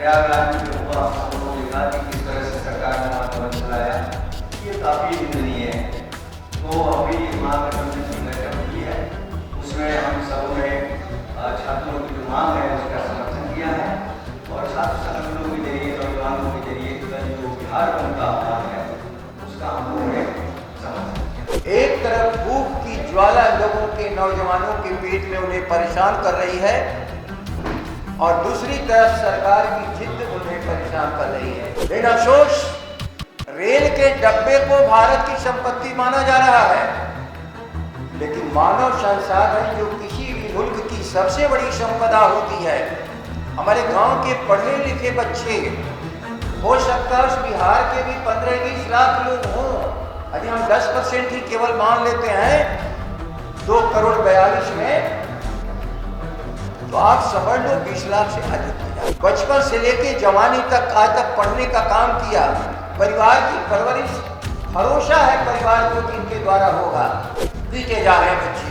प्रयागराज में जो हुआ हम लोगों ने देखा कि किस तरह से सरकार ने आंदोलन चलाया, ये काफ़ी निंदनीय है। तो अभी महागठबंधन की बैठक हुई है, उसमें हम सब ने छात्रों की जो मांग है उसका समर्थन किया है और छात्र संगठनों के जरिए, नौजवानों के जरिए कल जो बिहार बंद का आह्वान है उसका हम लोगों ने समर्थन किया। एक तरफ भूख की ज्वाला लोगों के, नौजवानों के पेट में उन्हें परेशान कर रही है और दूसरी तरफ सरकार की जिद उन्हें परेशान कर रही है। लेकिन अफसोस, रेल के डब्बे को भारत की संपत्ति माना जा रहा है, लेकिन मानव संसाधन जो किसी भी मुल्क की सबसे बड़ी संपदा होती है, हमारे गांव के पढ़े लिखे बच्चे, हो सकता है उस बिहार के भी 15-20 लाख लोग हों, अभी हम 10% ही केवल मान लेते हैं 2 करोड़ 42 में, तो आप समझ लो 20 लाख से अधिक हो जाए। बचपन से लेके जवानी तक आज तक पढ़ने का काम किया, परिवार की परवरिश, भरोसा है परिवार को कि इनके द्वारा होगा। पीटे जा रहे हैं बच्चे,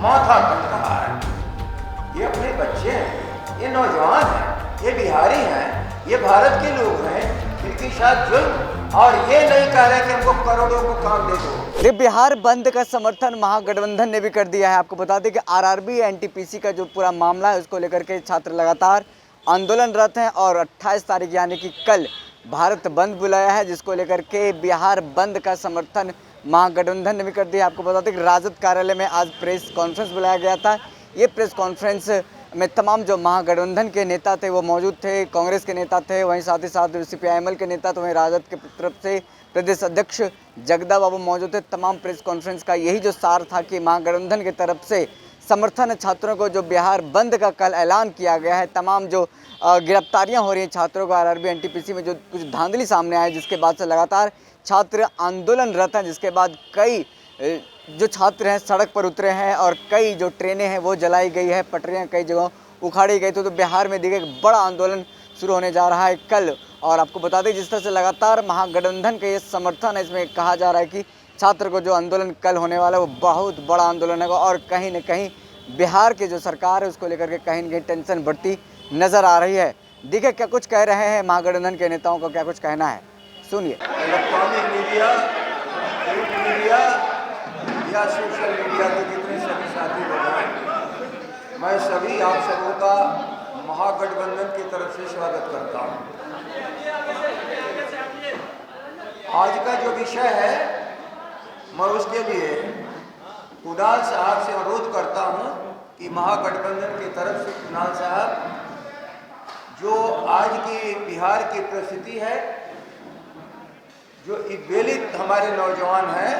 माथा कट रहा है। ये अपने बच्चे हैं, ये नौजवान हैं, ये बिहारी हैं, ये भारत के लोग हैं, इनके साथ जुल्म, और ये नहीं कह रहे कि हमको करोड़ों को काम दे दो। ये बिहार बंद का समर्थन महागठबंधन ने भी कर दिया है। आपको बता दें कि आरआरबी एनटीपीसी का जो पूरा मामला है उसको लेकर के छात्र लगातार आंदोलनरत हैं और 28 तारीख यानी कि कल भारत बंद बुलाया है, जिसको लेकर के बिहार बंद का समर्थन महागठबंधन ने भी कर दिया। आपको बता दें कि राजद कार्यालय में आज प्रेस कॉन्फ्रेंस बुलाया गया था। ये प्रेस कॉन्फ्रेंस में तमाम जो महागठबंधन के नेता थे वो मौजूद थे, कांग्रेस के नेता थे, वहीं साथ ही साथ सीपीआईएमएल के नेता, तो वहीं राजद के तरफ से प्रदेश अध्यक्ष जगदा बाबू मौजूद थे। तमाम प्रेस कॉन्फ्रेंस का यही जो सार था कि महागठबंधन की तरफ से समर्थन है छात्रों को, जो बिहार बंद का कल ऐलान किया गया है। तमाम जो गिरफ्तारियां हो रही हैं छात्रों को आरआरबी एनटीपीसी में, जो कुछ धांधली सामने आए, जिसके बाद से लगातार छात्र आंदोलनरत हैं, जिसके बाद कई जो छात्र हैं सड़क पर उतरे हैं और कई जो ट्रेनें हैं वो जलाई गई है, पटरियां कई जगहों उखाड़ी गई। तो बिहार में देखिए एक बड़ा आंदोलन शुरू होने जा रहा है कल। और आपको बता दें जिस तरह से लगातार महागठबंधन का ये समर्थन है, इसमें कहा जा रहा है कि छात्र को जो आंदोलन कल होने वाला है वो बहुत बड़ा आंदोलन है और कहीं न कहीं बिहार की जो सरकार है उसको लेकर के कहीं न कहीं टेंशन बढ़ती नजर आ रही है। देखिए क्या कुछ कह रहे हैं महागठबंधन के नेताओं का, क्या कुछ कहना है, सुनिए। इलेक्ट्रॉनिक मीडिया, प्रिंट मीडिया या सोशल मीडिया के जितने सभी साथी लोग हैं, मैं सभी आप सबों का महागठबंधन की तरफ से स्वागत करता हूं। आज का जो विषय है मैं उसके लिए कुणाल साहब से अनुरोध करता हूं कि महागठबंधन की तरफ से कुणाल साहब, जो आज की बिहार की परिस्थिति है, जो दलित हमारे नौजवान हैं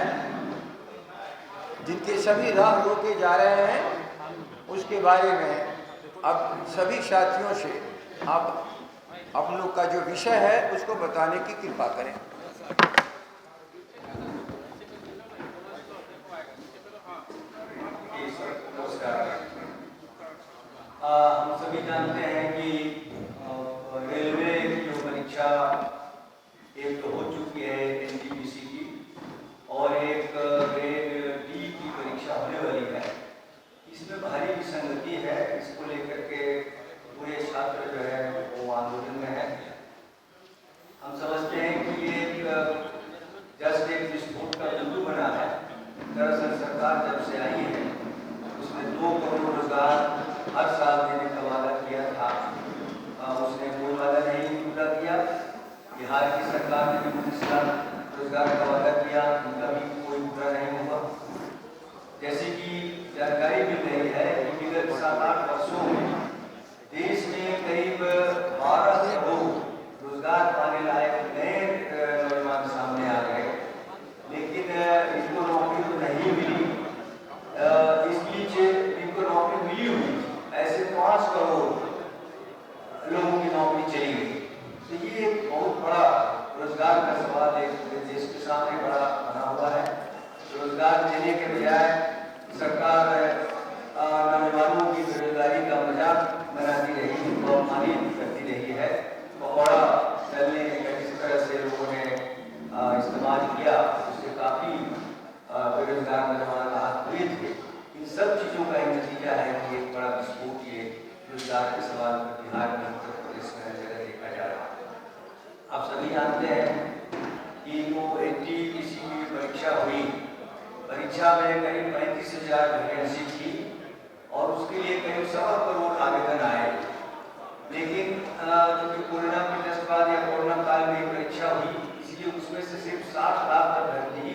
जिनके सभी राह रोके जा रहे हैं, उसके बारे में अब सभी साथियों से आप लोग का जो विषय है उसको बताने की कृपा करें। हम सभी जानते हैं कि रेलवे की जो परीक्षा एक तो हो चुकी है एनटीपीसी की, और एक ग्रेड डी की परीक्षा होने वाली है। इसमें भारी विसंगति है, इसको लेकर के पूरे छात्र जो है वो आंदोलन में है। हम समझते हैं कि ये जानते हैं कि वो एनटीपीसी की परीक्षा हुई, परीक्षा में करीब 35,000 वैकेंसी थी और उसके लिए करीब 1.25 करोड़ आवेदन आए। लेकिन क्योंकि कोरोना के टेस्ट बाद या कोरोना काल में परीक्षा हुई, इसलिए उसमें से सिर्फ 60 लाख तक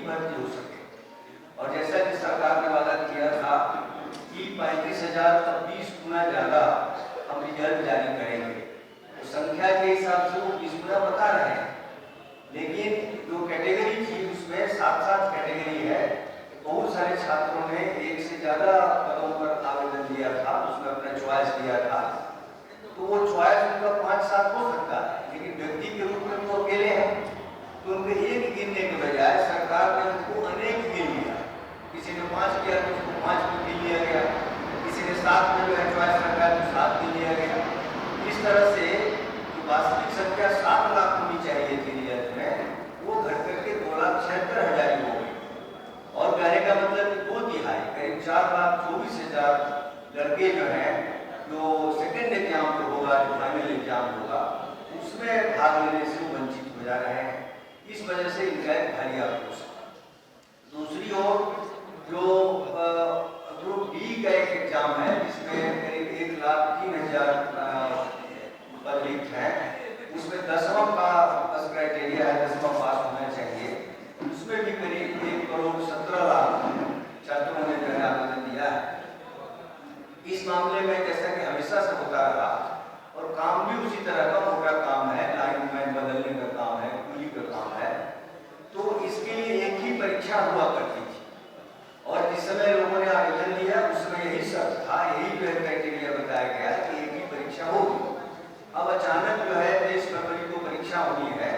भर्ती हो सके। और जैसा कि सरकार ने वादा किया था कि 35,000 तक 20 गुना ज़्यादा हम रिजल्ट जारी करेंगे, तो संख्या के हिसाब से वो 20 गुना बता रहे हैं। लेकिन जो कैटेगरी थी उसमें 7-7 कैटेगरी है। बहुत सारे छात्रों ने एक से ज़्यादा पदों पर आवेदन दिया था, उसमें अपना चॉइस दिया था। तो वो चॉइस उनका 5-7 हो सकता है, लेकिन व्यक्ति के रूप में वो अकेले हैं, तो उनको एक गिनने के बजाय सरकार ने उनको अनेक गिन लिया। किसी ने 5 किया तो उसको 5 को गिन लिया गया, किसी ने 7 में जो है चॉइस रखा तो 7 गिन लिया गया। इस तरह से जो वास्तविक संख्या 7 लाख होनी चाहिए थी रिजल्ट में, वो घट करके 2,76,000 हो गई। और कहने का मतलब 2/3 करीब 4,24,000 लड़के जो हैं, जो सेकेंड एग्जाम जो होगा, जो फाइनल एग्जाम होगा, उसमें भाग लेने से वो वंचित हो जा रहे हैं। इस वजह से इनका एक भारी आक्रोश। दूसरी ओर जो ग्रुप डी का एक एग्जाम है जिसमें करीब 1,03,000 पद रिक्त हैं, उसमें 10वां का बस क्राइटेरिया है, 10वां पास होना चाहिए। उसमें भी करीब 1,17,00,000 छात्रों ने जो है आवेदन दिया है। इस मामले में जैसा कि हमेशा से होता रहा और काम भी उसी तरह का मोटा काम है, लाइन बदलने का काम है, कूली का काम है, तो इसके लिए एक ही परीक्षा हुआ करती थी। और जिस समय लोगों ने आवेदन दिया उस समय यही शर्त था, यही जो है क्राइटेरिया बताया गया कि एक ही परीक्षा होगी। अब अचानक जो है 23 फरवरी को परीक्षा होनी है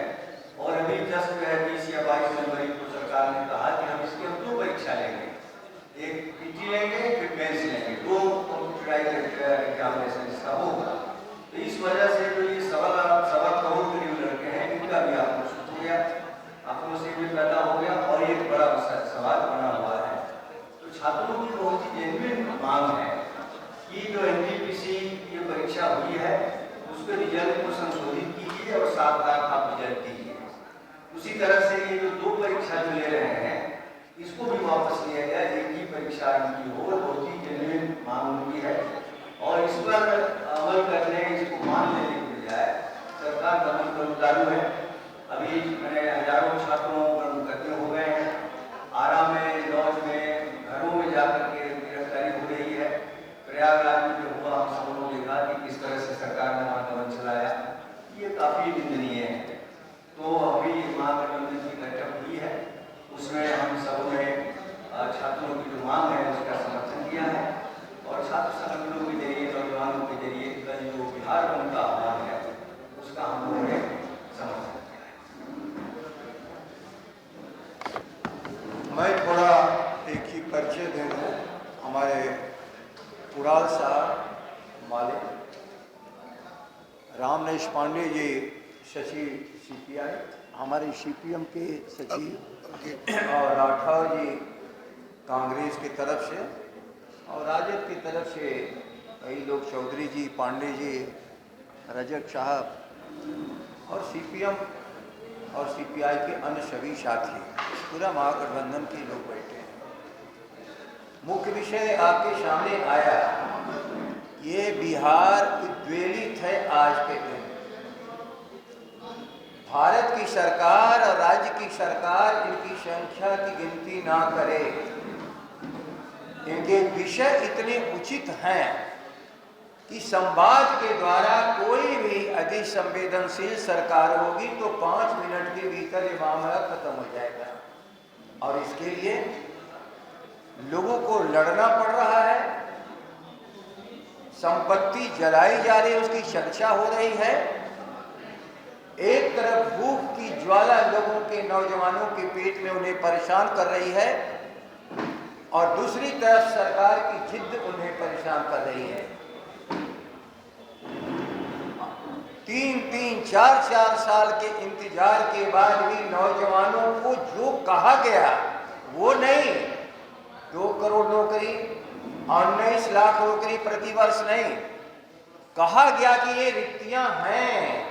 और अभी जस्ट जो है 20 या 22 जनवरी को सरकार ने कहा कि हम इसकी अब 2 परीक्षा लेंगे, एक पीटी लेंगे फिर मेंस लेंगे, 2 कंप्यूटराइज्ड एग्जामिनेशन इसका होगा। तो इस वजह से जो ये 1.25 करोड़ करीब लड़के हैं, इनका भी आक्रोश हो गया, आक्रोश भी पैदा हो गया और एक बड़ा सवाल बना हुआ है। तो छात्रों की बहुत ही जेन्युइन मांग है कि जो एनटीपीसी की परीक्षा हुई है उसके रिजल्ट को संशोधित कीजिए और 7 लाख आप रिजल्ट दीजिए। उसी तरह से ये जो 2 परीक्षा जो ले रहे हैं इसको भी वापस लिया गया, एक ही परीक्षा इनकी हो, बहुत ही जेन्युइन मांग उनकी है। और इस पर अमल करने, इसको मान लेने के बजाय सरकार दमन पर उतारू है। अभी मैंने हजारों छात्रों पर मुकदमे हो गए हैं, आरा में, लॉज में, घरों में जाकर के गिरफ्तारी हो रही है। प्रयागराज में जो हुआ हम सब लोग देखा कि किस तरह से सरकार ने वहाँ दमन चलाया, ये काफ़ी निंदनीय है। तो अभी महागठबंधन की बैठक हुई है, उसमें हम सब ने छात्रों की जो मांग है उसका समर्थन किया है और छात्र संगठनों के जरिए, नौजवानों के जरिए कल जो बिहार बंद का आह्वान है उसका हम लोगों ने समर्थन किया है। मैं थोड़ा एक ही परिचय दे दूँ। हमारे पुराल साहब मालिक रामनेश पांडे जी सचिव सीपीआई, हमारे सीपीएम के सचिव, और राठौर जी कांग्रेस की तरफ से और राजद की तरफ से कई लोग, चौधरी जी, पांडे जी, रजक साहब और सीपीएम और सीपीआई के अन्य सभी साथी, पूरा महागठबंधन के लोग बैठे हैं। मुख्य विषय आपके सामने आया, ये बिहार उद्वेलित है आज के दिन। भारत की सरकार और राज्य की सरकार इनकी संख्या की गिनती ना करे, इनके विषय इतने उचित हैं कि संवाद के द्वारा कोई भी अधिक संवेदनशील सरकार होगी तो 5 मिनट के भीतर ये मामला खत्म हो जाएगा। और इसके लिए लोगों को लड़ना पड़ रहा है, संपत्ति जलाई जा रही है, उसकी चर्चा हो रही है। एक तरफ भूख की ज्वाला लोगों के, नौजवानों के पेट में उन्हें परेशान कर रही है और दूसरी तरफ सरकार की जिद्द उन्हें परेशान कर रही है। 3-3, 4-4 साल के इंतजार के बाद भी नौजवानों को जो कहा गया वो नहीं, 2 करोड़ नौकरी, 19 लाख नौकरी प्रतिवर्ष नहीं, कहा गया कि ये रिक्तियां हैं।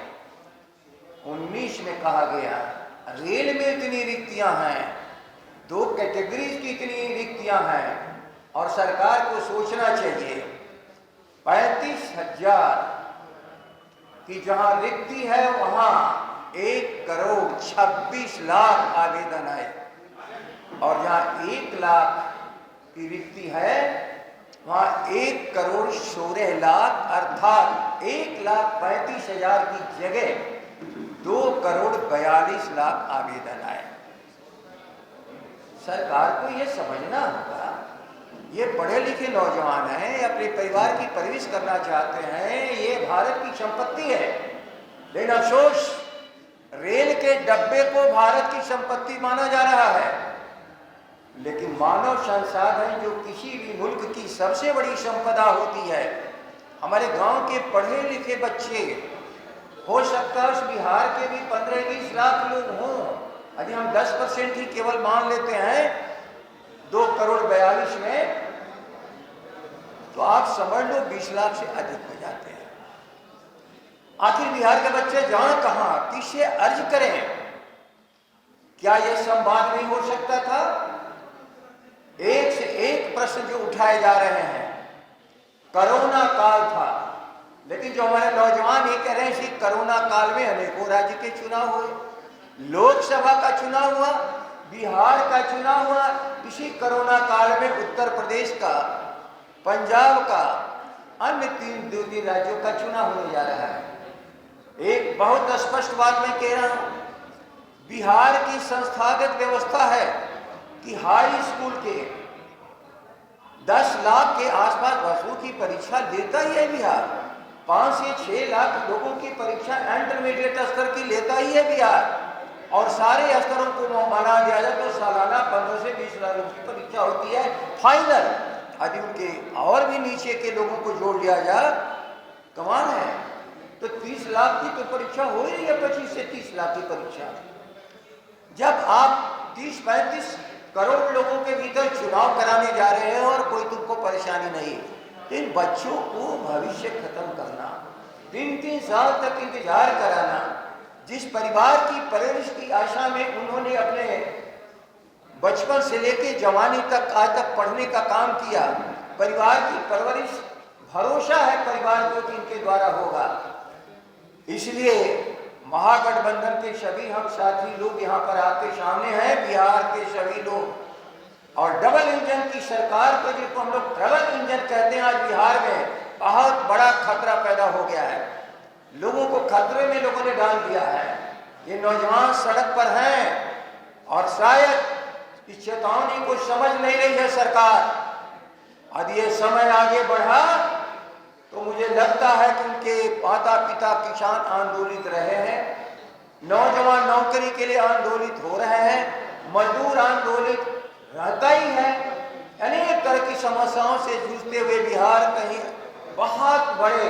19 में कहा गया, रेल में इतनी रिक्तियां हैं, 2 कैटेगरीज की इतनी रिक्तियां हैं, और सरकार को सोचना चाहिए 35,000 की जहां रिक्ति है वहां 1,26,00,000 आवेदन आए, और जहां 1 लाख की रिक्ति है वहां 1,16,00,000 अर्थात 1,35,000 की जगह 2,42,00,000 आवेदन आए। सरकार को यह समझना होगा, ये पढ़े लिखे नौजवान हैं, अपने परिवार की परवरिश करना चाहते हैं, ये भारत की संपत्ति है। लेकिन अफसोस रेल के डब्बे को भारत की संपत्ति माना जा रहा है, लेकिन मानव संसाधन जो किसी भी मुल्क की सबसे बड़ी संपदा होती है, हमारे गांव के पढ़े लिखे बच्चे, हो सकता है उस बिहार के भी 15-20 लाख लोग हों, यदि हम 10% ही केवल मान लेते हैं 2,42 में, तो आप समझ लो 20 लाख से अधिक हो जाते हैं। आखिर बिहार के बच्चे जाएं कहां, किससे अर्ज करें? क्या यह संवाद नहीं हो सकता था? एक से एक प्रश्न जो उठाए जा रहे हैं। कोरोना काल था, लेकिन जो हमारे नौजवान ये कह रहे हैं कि कोरोना काल में अनेकों राज्य के चुनाव हुए, लोकसभा का चुनाव हुआ, बिहार का चुनाव हुआ, इसी कोरोना काल में उत्तर प्रदेश का, पंजाब का, अन्य 3 राज्यों का चुनाव होने जा रहा है। एक बहुत स्पष्ट बात मैं कह रहा हूं, बिहार की संस्थागत व्यवस्था है कि हाई स्कूल के 10 लाख के आसपास वर्षों की परीक्षा लेता ही है बिहार, 5 से 6 लाख लोगों की परीक्षा इंटरमीडिएट स्तर की लेता ही है बिहार, और सारे स्तरों को माना दिया जाए तो सालाना 15 से 20 लाख की परीक्षा होती है फाइनल। यदि उनके और भी नीचे के लोगों को जोड़ लिया जाए, कमाल है, तो 30 लाख की तो परीक्षा हो ही है, 25 से 30 लाख की परीक्षा। जब आप 30-35 करोड़ लोगों के भीतर चुनाव कराने जा रहे हैं और कोई तुमको परेशानी नहीं, तो इन बच्चों को भविष्य खत्म करना, 3-3 साल तक इंतजार कराना, जिस परिवार की परवरिश की आशा में उन्होंने अपने बचपन से लेकर जवानी तक आज तक पढ़ने का काम किया, परिवार की परवरिश, भरोसा है परिवार को कि इनके द्वारा होगा। इसलिए महागठबंधन के सभी हम साथी लोग यहाँ पर आपके सामने हैं, बिहार के सभी लोग, और डबल इंजन की सरकार को, जिसको हम लोग ट्रबल इंजन कहते हैं, आज बिहार में बहुत बड़ा खतरा पैदा हो गया है, लोगों को खतरे में लोगों ने डाल दिया है। ये नौजवान सड़क पर हैं और शायद इस चेतावनी को समझ नहीं रही है सरकार। यदि ये समय आगे बढ़ा तो मुझे लगता है कि उनके माता पिता किसान आंदोलित रहे हैं, नौजवान नौकरी के लिए आंदोलित हो रहे हैं, मजदूर आंदोलित रहता ही है, अनेक तरह की समस्याओं से जूझते हुए बिहार कहीं बहुत बड़े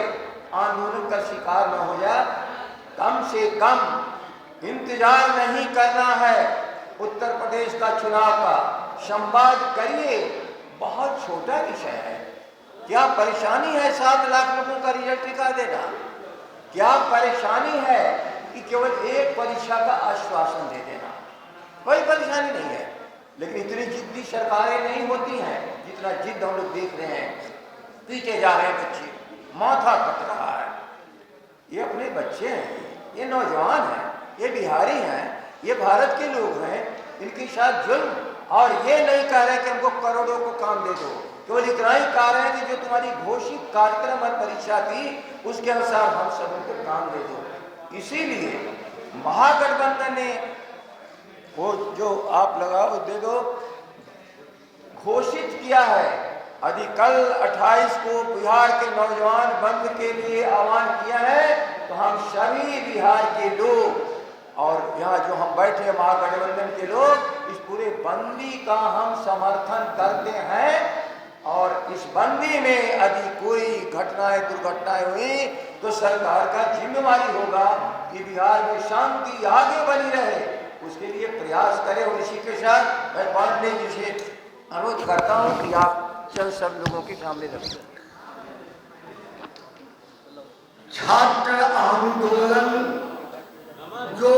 आंदोलन का शिकार न हो जाए। कम से कम इंतजार नहीं करना है उत्तर प्रदेश का चुनाव का, संवाद करिए, बहुत छोटा विषय है। क्या परेशानी है 7 लाख लोगों का रिजल्ट निकाल देना? क्या परेशानी है कि केवल एक परीक्षा का आश्वासन दे देना? कोई परेशानी नहीं है, लेकिन इतनी जिद्दी सरकारें नहीं होती हैं जितना जिद हम लोग देख रहे हैं। पीछे जा रहे हैं बच्चे, माथा कट रहा है। ये अपने बच्चे हैं, ये नौजवान हैं, ये बिहारी हैं, ये भारत के लोग हैं, इनके साथ जुल्म, और ये नहीं कह रहे कि हमको करोड़ों को काम दे दो, केवल इतना ही कह रहे हैं कि जो तुम्हारी घोषित कार्यक्रम और परीक्षा थी उसके अनुसार हम सब उनको काम दे दो। इसीलिए महागठबंधन ने वो जो आप लगाओ दे दो घोषित किया है। यदि कल 28 को बिहार के नौजवान बंद के लिए आह्वान किया है, तो हम सभी बिहार के लोग और यहाँ जो हम बैठे हैं महागठबंधन के लोग, इस पूरे बंदी का हम समर्थन करते हैं। और इस बंदी में यदि कोई घटनाएं दुर्घटनाएं हुई तो सरकार का जिम्मेवारी होगा कि बिहार में शांति आगे बनी रहे, उसके लिए प्रयास करें। और इसी के साथ मैं पांडे जी से अनुरोध करता हूँ कि आप चंद सब लोगों के सामने रखें। छात्र आंदोलन जो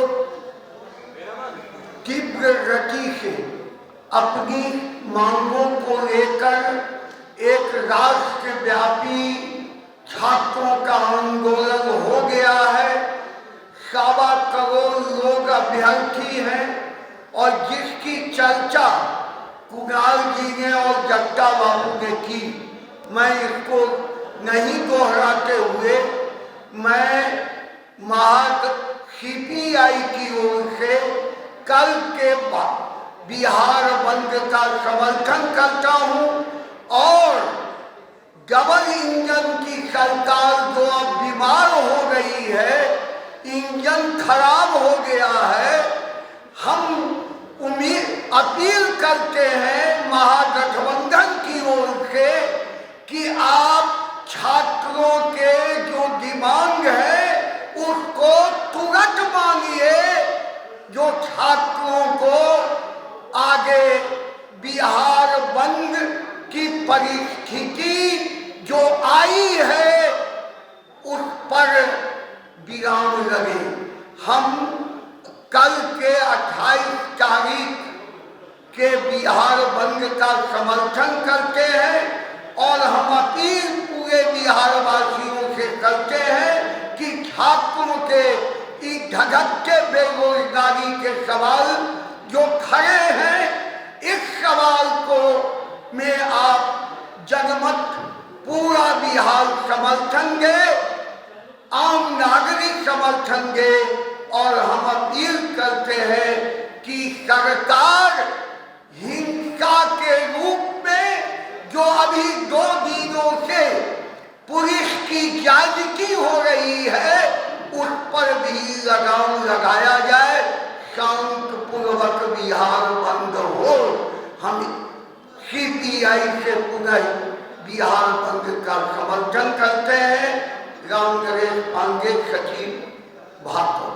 अपनी मांगों को लेकर एक राष्ट्रव्यापी छात्रों का आंदोलन हो गया है। 1.25 करोड़ लोग अभ्यर्थी हैं और जिसकी चर्चा कुणाल जी ने और जट्टा बाबू ने की, मैं इसको नहीं दोहराते हुए मैं CPI की ओर से कल के बिहार बंद का समर्थन करता हूं और डबल इंजन की सरकार जो अब बीमार हो गई है, इंजन खराब हो गया है, हम अपील करते हैं महागठबंधन की ओर से कि आप छात्रों के जो डिमांड है उसको तुरंत मानिए। जो छात्रों को आगे बिहार बंद की परिस्थिति जो आई है उस पर विराम लगे। हम कल के 28 तारीख के बिहार बंद का समर्थन करते हैं और हम अपील पूरे बिहार वासियों से करते हैं कि छात्रों के इस धधकते बेरोजगारी के सवाल जो खड़े हैं, इस सवाल को में आप जनमत पूरा बिहार समर्थन दे, आम नागरिक समर्थन दे और हम अपील करते हैं कि सरकार हिंसा के रूप में जो अभी 2 दिनों से पुलिस की ज्यादती हो रही है उस पर भी लगाम लगाया जाए, शांतिपूर्वक बिहार बंद हो। हम CPI से पुनः बिहार बंद का समर्थन करते हैं। राम नरेश पांडे, सचिव भाजपा।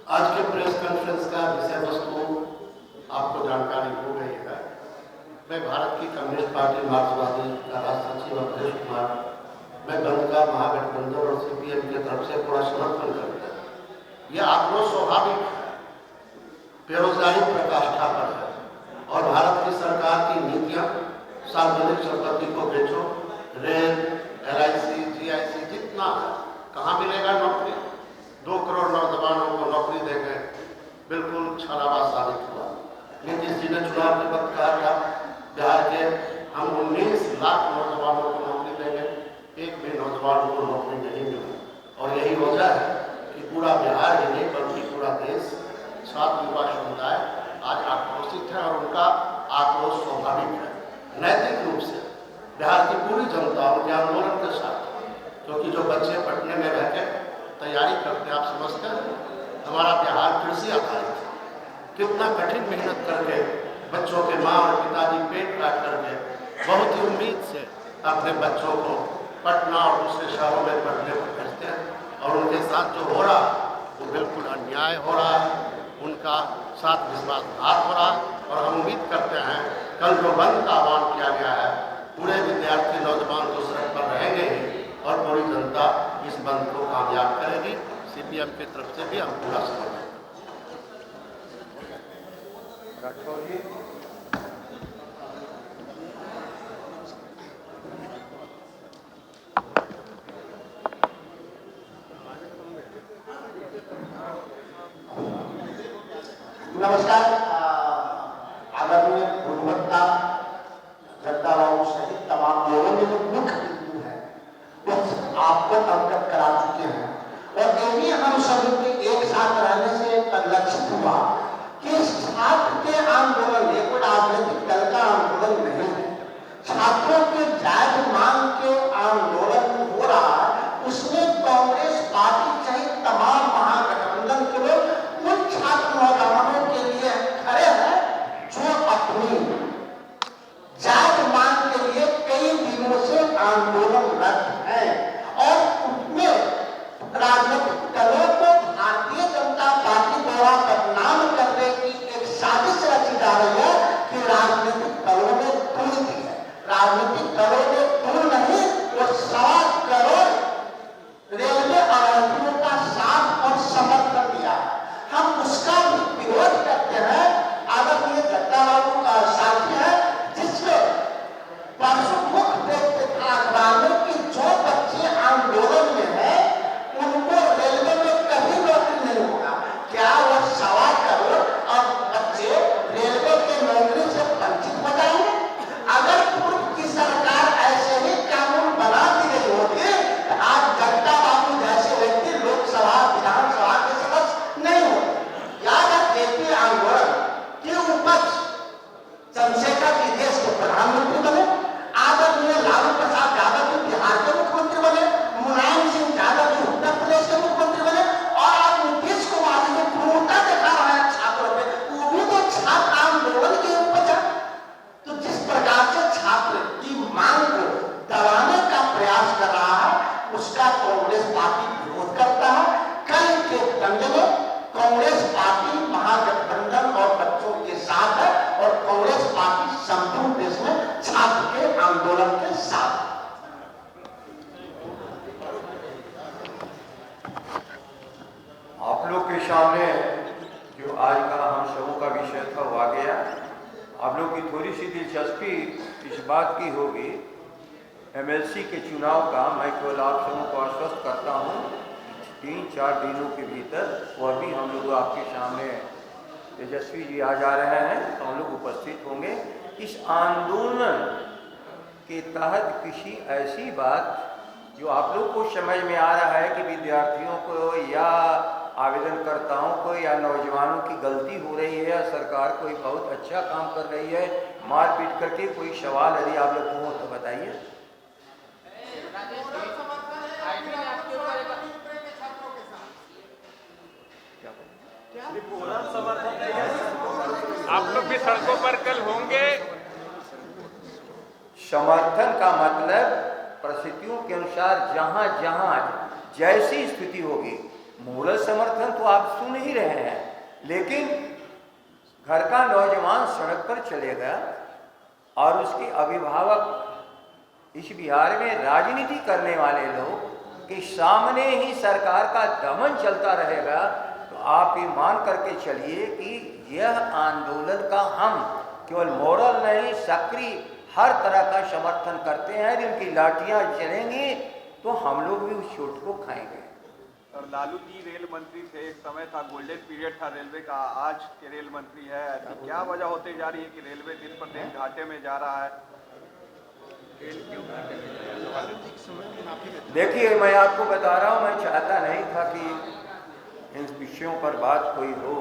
आज के प्रेस कॉन्फ्रेंस का विषय वस्तु आपको जानकारी हो गई है। मैं भारत की कम्युनिस्ट पार्टी मार्क्सवादी का राष्ट्र सचिव अवधेश कुमार, मैं बंद का महागठबंधन और CPM की तरफ से पूरा समर्थन करता हूँ। यह आक्रोश स्वाभाविक है, बेरोजगारी प्रकाष्ठा पर है और भारत की सरकार की नीतियाँ सार्वजनिक संपत्ति को बेचो, रेल, LIC, GIC जितना है, कहाँ मिलेगा नौकरी? 2 करोड़ नौजवानों को नौकरी देंगे, बिल्कुल छलावा साबित हुआ। नीतीश जी ने चुनाव के वक्त कहा था बिहार के हम 19 लाख नौजवानों को नौकरी देंगे, एक भी नौजवान को नौकरी नहीं मिली और यही वजह है कि पूरा बिहार ही नहीं बल्कि पूरा देश, छात्र युवा समुदाय आज आक्रोशित है और उनका आक्रोश स्वाभाविक है। नैतिक रूप से बिहार की पूरी जनता उनके आंदोलन के साथ, क्योंकि जो बच्चे पटने में रह के तैयारी करते हैं, आप समझते हैं हमारा बिहार कृषि आधारित है, कितना कठिन मेहनत करके बच्चों के माँ और पिताजी पेट काट करके बहुत ही उम्मीद से अपने बच्चों को पटना और दूसरे शहरों में पढ़ने को भेजते हैं और उनके साथ जो हो रहा है वो बिल्कुल अन्याय हो रहा है, उनका साथ विश्वासघात हो रहा है। और हम उम्मीद करते हैं कल जो बंद का आह्वान किया गया है, पूरे विद्यार्थी नौजवान तो सड़क पर रहेंगे ही और पूरी जनता इस बंद को कामयाब करेगी। CPM की तरफ से भी हम पूरा समर्थन। नमस्कार। आदरणीय गुणवत्ता जट्टा बाबू सहित तमाम लोगों ने जो मुख्य बिंदु है वो आपको अवगत करा चुके हैं और यही हम सभी के एक साथ रहने से परिलक्षित हुआ कि छात्र के आंदोलन ये कोई राजनीतिक दल का आंदोलन नहीं है। छात्रों के जायज मांग के आंदोलन हो रहा है, उसमें कांग्रेस पार्टी सहित तमाम महागठबंधन के लोग उन छात्र नौजवानों के लिए सामने जो आज का हम सबों का विषय था वो आ गया। आप लोग की थोड़ी सी दिलचस्पी इस बात की होगी, एमएलसी के चुनाव का मैं केवल आप सबों को आश्वस्त करता हूँ 3-4 दिनों के भीतर वह भी हम लोग आपके सामने तेजस्वी जी आ जा रहे हैं तो हम लोग उपस्थित होंगे। इस आंदोलन के तहत किसी ऐसी बात जो आप लोग को समझ में आ रहा है कि विद्यार्थियों को या आवेदनकर्ताओं को या नौजवानों की गलती हो रही है या सरकार कोई बहुत अच्छा काम कर रही है मारपीट करके, कोई सवाल यदि आप लोग को हो तो बताइए। आप लोग भी सड़कों पर कल होंगे। समर्थन का मतलब परिस्थितियों के अनुसार जहां जहां जैसी स्थिति होगी, मोरल समर्थन तो आप सुन ही रहे हैं, लेकिन घर का नौजवान सड़क पर चलेगा और उसके अभिभावक इस बिहार में राजनीति करने वाले लोग के सामने ही सरकार का दमन चलता रहेगा, तो आप ये मान करके चलिए कि यह आंदोलन का हम केवल मोरल नहीं सक्रिय हर तरह का समर्थन करते हैं। यदि उनकी लाठियां चलेंगी तो हम लोग भी उस चोट को खाएंगे। और लालू जी रेल मंत्री थे, एक समय था, गोल्डन पीरियड था रेलवे का, आज के रेल मंत्री है, क्या वजह होते जा रही है कि रेलवे दिन पर दिन घाटे में जा रहा है? देखिए, मैं आपको बता रहा हूं, मैं चाहता नहीं था कि इन विषयों पर बात कोई हो।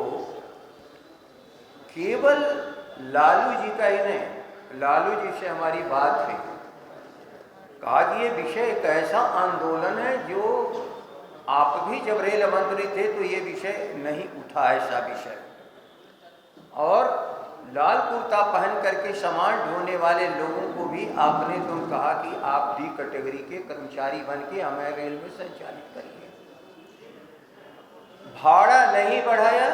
केवल लालू जी का ही नहीं, लालू जी से हमारी बात है, कहा कि ये विषय एक ऐसा आंदोलन है जो आप भी जब रेल मंत्री थे तो ये विषय नहीं उठा, ऐसा विषय। और लाल कुर्ता पहन करके सामान ढोने वाले लोगों को भी आपने तो कहा कि आप डी कैटेगरी के कर्मचारी बन के हमें रेल में संचालित करिए। भाड़ा नहीं बढ़ाया,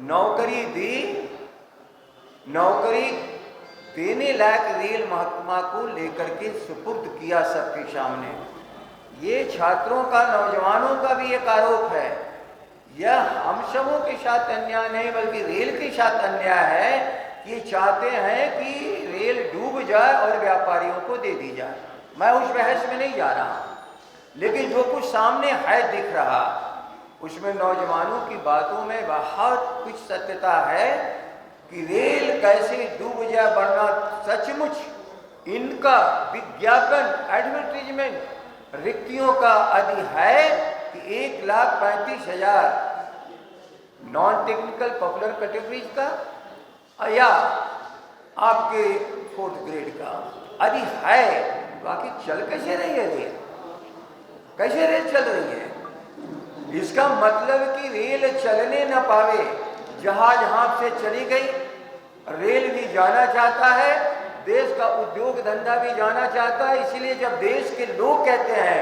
नौकरी दी, नौकरी देने लायक रेल महकमा को लेकर के सुपुर्द किया सबके सामने। ये छात्रों का, नौजवानों का भी एक आरोप है, यह हम सबों के साथ अन्याय नहीं बल्कि रेल के साथ अन्याय है। ये चाहते हैं कि रेल डूब जाए और व्यापारियों को दे दी जाए। मैं उस बहस में नहीं जा रहा, लेकिन जो कुछ सामने है दिख रहा, उसमें नौजवानों की बातों में बहुत कुछ सत्यता है कि रेल कैसे डूब जाए, वरना सचमुच इनका विज्ञापन, एडवर्टीजमेंट रिक्तियों का अधि है कि 1,35,000 नॉन टेक्निकल पॉपुलर कैटेगरीज का या आपके 4th ग्रेड का अधि है। बाकी चल कैसे रही है रेल, कैसे रेल चल रही है? इसका मतलब कि रेल चलने न पावे, जहाज हाथ से चली गई, रेल भी जाना चाहता है, देश का उद्योग धंधा भी जाना चाहता है। इसलिए जब देश के लोग कहते हैं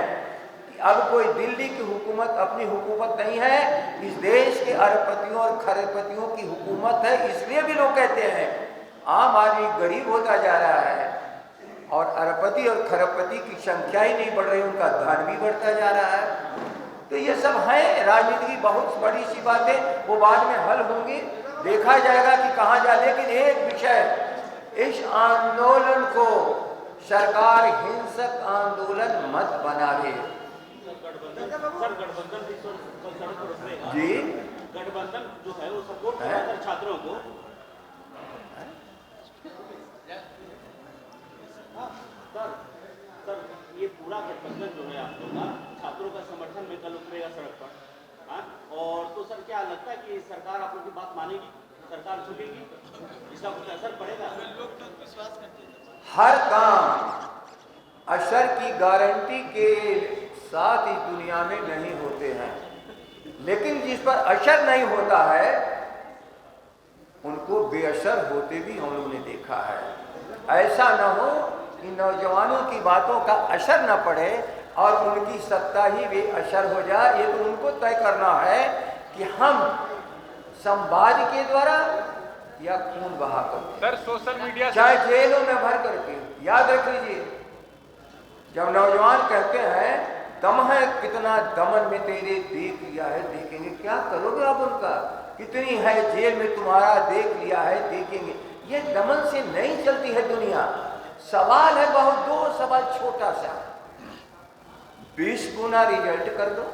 कि अब कोई दिल्ली की हुकूमत अपनी हुकूमत नहीं है, इस देश के अरबपतियों और खरबपतियों की हुकूमत है, इसलिए भी लोग कहते हैं आम आदमी गरीब होता जा रहा है और अरबपति और खरबपति की संख्या ही नहीं बढ़ रही, उनका धन भी बढ़ता जा रहा है। तो ये सब है राजनीति की बहुत बड़ी सी बातें, वो बाद में हल होंगी, देखा जाएगा कि कहाँ जा। लेकिन एक विषय, इस आंदोलन को सरकार हिंसक आंदोलन मत बनावे। जी, गठबंधन जो है वो सपोर्ट कर छात्रों को। सर ये पूरा गठबंधन जो है आप लोग का छात्रों का समर्थन में कल उतरेगा सड़क पर, हाँ? और तो सर क्या लगता है कि सरकार आप लोग की बात मानेगी, सरकार झुकेगी, इसका कुछ असर पड़ेगा? हर काम असर की गारंटी के साथ इस दुनिया में नहीं होते हैं, लेकिन जिस पर असर नहीं होता है उनको बेअसर होते भी हम लोगों ने देखा है। ऐसा न हो कि नौजवानों की बातों का असर न पड़े और उनकी सत्ता ही बेअसर हो जाए। ये तो उनको तय करना है कि हम संवाद के द्वारा या खून बहा कर, सर सोशल मीडिया चाहे जेलों में भर करके। याद रख लीजिए, जब नौजवान कहते हैं दम है कितना दमन में तेरे देख लिया है देखेंगे, क्या करोगे आप उनका? कितनी है जेल में तुम्हारा देख लिया है देखेंगे। ये दमन से नहीं चलती है दुनिया। सवाल है बहुत, दो सवाल छोटा सा, 20 गुना रिजल्ट कर दो,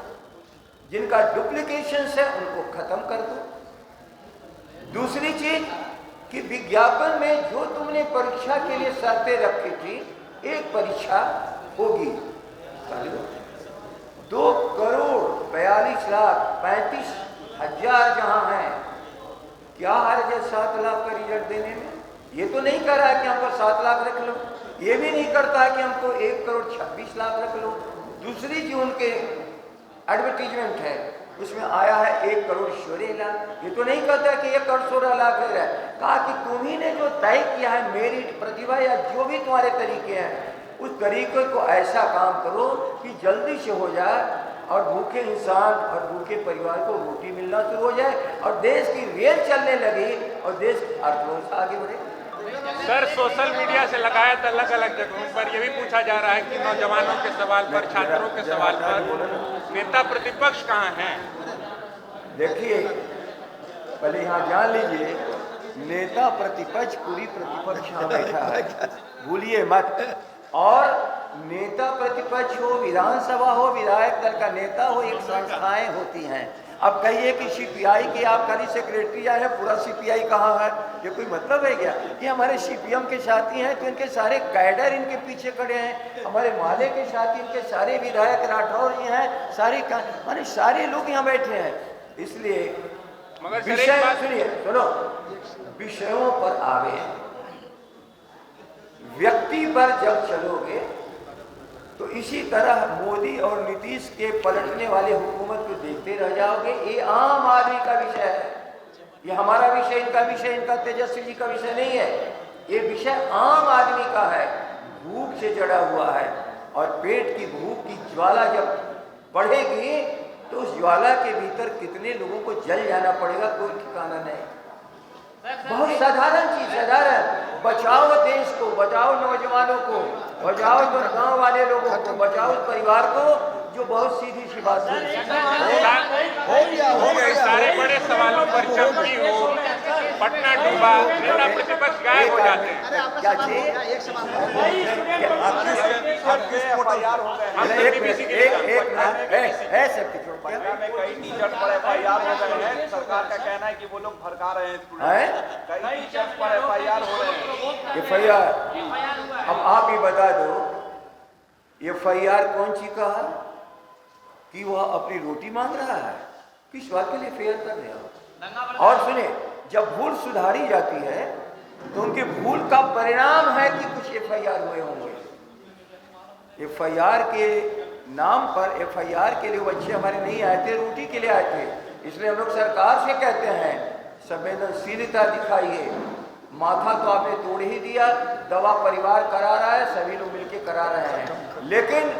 जिनका डुप्लीकेशन है उनको खत्म कर दो। दूसरी चीज कि विज्ञापन में जो तुमने परीक्षा के लिए शर्तें रखी थी, एक परीक्षा होगी 2,42,35,000 जहां है, क्या हर्ज है 7 लाख का रिजल्ट देने में? ये तो नहीं कर रहा है कि हमको 7 लाख रख लो, ये भी नहीं करता है कि हमको 1,26,00,000 रख लो। दूसरी जो उनके एडवर्टीजमेंट है उसमें आया है 1,16,00,000, ये तो नहीं कहता कि 1,16,00,000 ले रहा है। कहा कि तुम्ही ने जो तय किया है मेरिट, प्रतिभा या जो भी तुम्हारे तरीके हैं, उस तरीके को ऐसा काम करो कि जल्दी से हो जाए और भूखे इंसान और भूखे परिवार को रोटी मिलना शुरू हो जाए और देश की रेल चलने लगी और देश की अर्थव्यवस्था आगे बढ़े। सर, सोशल मीडिया से लगातार अलग अलग जगहों पर यह भी पूछा जा रहा है कि नौजवानों के सवाल पर, छात्रों के सवाल पर नेता प्रतिपक्ष कहाँ हैं? देखिए, पहले यहाँ जान लीजिए, नेता प्रतिपक्ष पूरी प्रतिपक्ष यहाँ बैठा है, भूलिए मत। और नेता प्रतिपक्ष हो, विधानसभा हो, विधायक दल का नेता हो, एक संस्थाएं होती हैं। अब कहिए कि सीपीआई के आप खाली सेक्रेटरी आए हैं, पूरा सीपीआई कहाँ है? ये कोई मतलब है क्या? ये हमारे सीपीएम के साथी हैं तो इनके सारे कैडर इनके पीछे खड़े हैं। हमारे माले के साथी, इनके सारे विधायक राठौर जी हैं, माने सारे लोग यहाँ बैठे हैं। इसलिए विषय सुनिए, सुनो, विषयों पर आवे, व्यक्ति पर जब चलोगे तो इसी तरह मोदी और नीतीश के पलटने वाले हुकूमत को देखते रह जाओगे। ये आम आदमी का विषय है, ये हमारा विषय, इनका विषय, इनका तेजस्वी जी का विषय नहीं है। ये विषय आम आदमी का है, भूख से जड़ा हुआ है। और पेट की भूख की ज्वाला जब बढ़ेगी तो उस ज्वाला के भीतर कितने लोगों को जल जाना पड़ेगा, कोई ठिकाना नहीं। बहुत साधारण चीज, साधारण, बचाओ देश को, बचाओ नौजवानों को, बचाओ गांव वाले लोगों को, बचाओ परिवार को, जो बहुत सीधी सी बात है। सारे बड़े सवालों पर चमकी हो, पटना डूबा, नेता प्रतिपक्ष गायब हो जाते हैं। क्या चाहिए? कई टीचर्स पर FIR हो गए हैं, सरकार का कहना है कि वो लोग भड़का रहे हैं स्टूडेंट। कई टीचर्स पर FIR हो रहे हैं। FIR, अब आप ही बता दो, FIR कौन सी का है? कि वह अपनी रोटी मांग रहा है, किस बात के लिए FIR कर रहे हो? और सुने, जब भूल सुधारी जाती है तो उनके भूल का परिणाम है कि कुछ FIR हुए होंगे। FIR के नाम पर, FIR के लिए बच्चे हमारे नहीं आए थे, रोटी के लिए आए थे। इसलिए हम लोग सरकार से कहते हैं, संवेदनशीलता दिखाइए। माथा तो आपने तोड़ ही दिया, दवा परिवार करा रहा है, सभी लोग मिलके करा रहे हैं, लेकिन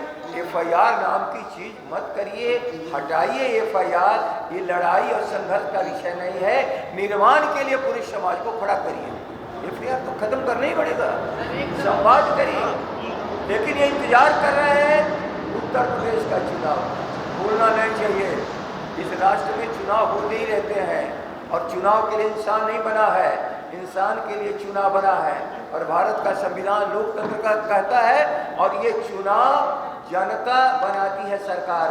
FIR नाम की चीज मत करिए, हटाइए FIR। ये लड़ाई और संघर्ष का विषय नहीं है, निर्माण के लिए पूरे समाज को खड़ा करिए। FIR तो खत्म करना ही पड़ेगा, संवाद करिए। लेकिन ये इंतजार कर रहे हैं उत्तर प्रदेश का चुनाव, भूलना नहीं चाहिए। इस राष्ट्र में चुनाव होते ही रहते हैं और चुनाव के लिए इंसान नहीं बना है, इंसान के लिए चुनाव बना है। और भारत का संविधान लोकतंत्र का कहता है, और ये चुनाव जनता बनाती है सरकार,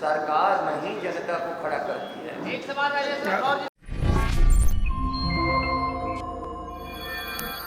सरकार नहीं जनता को खड़ा करती है।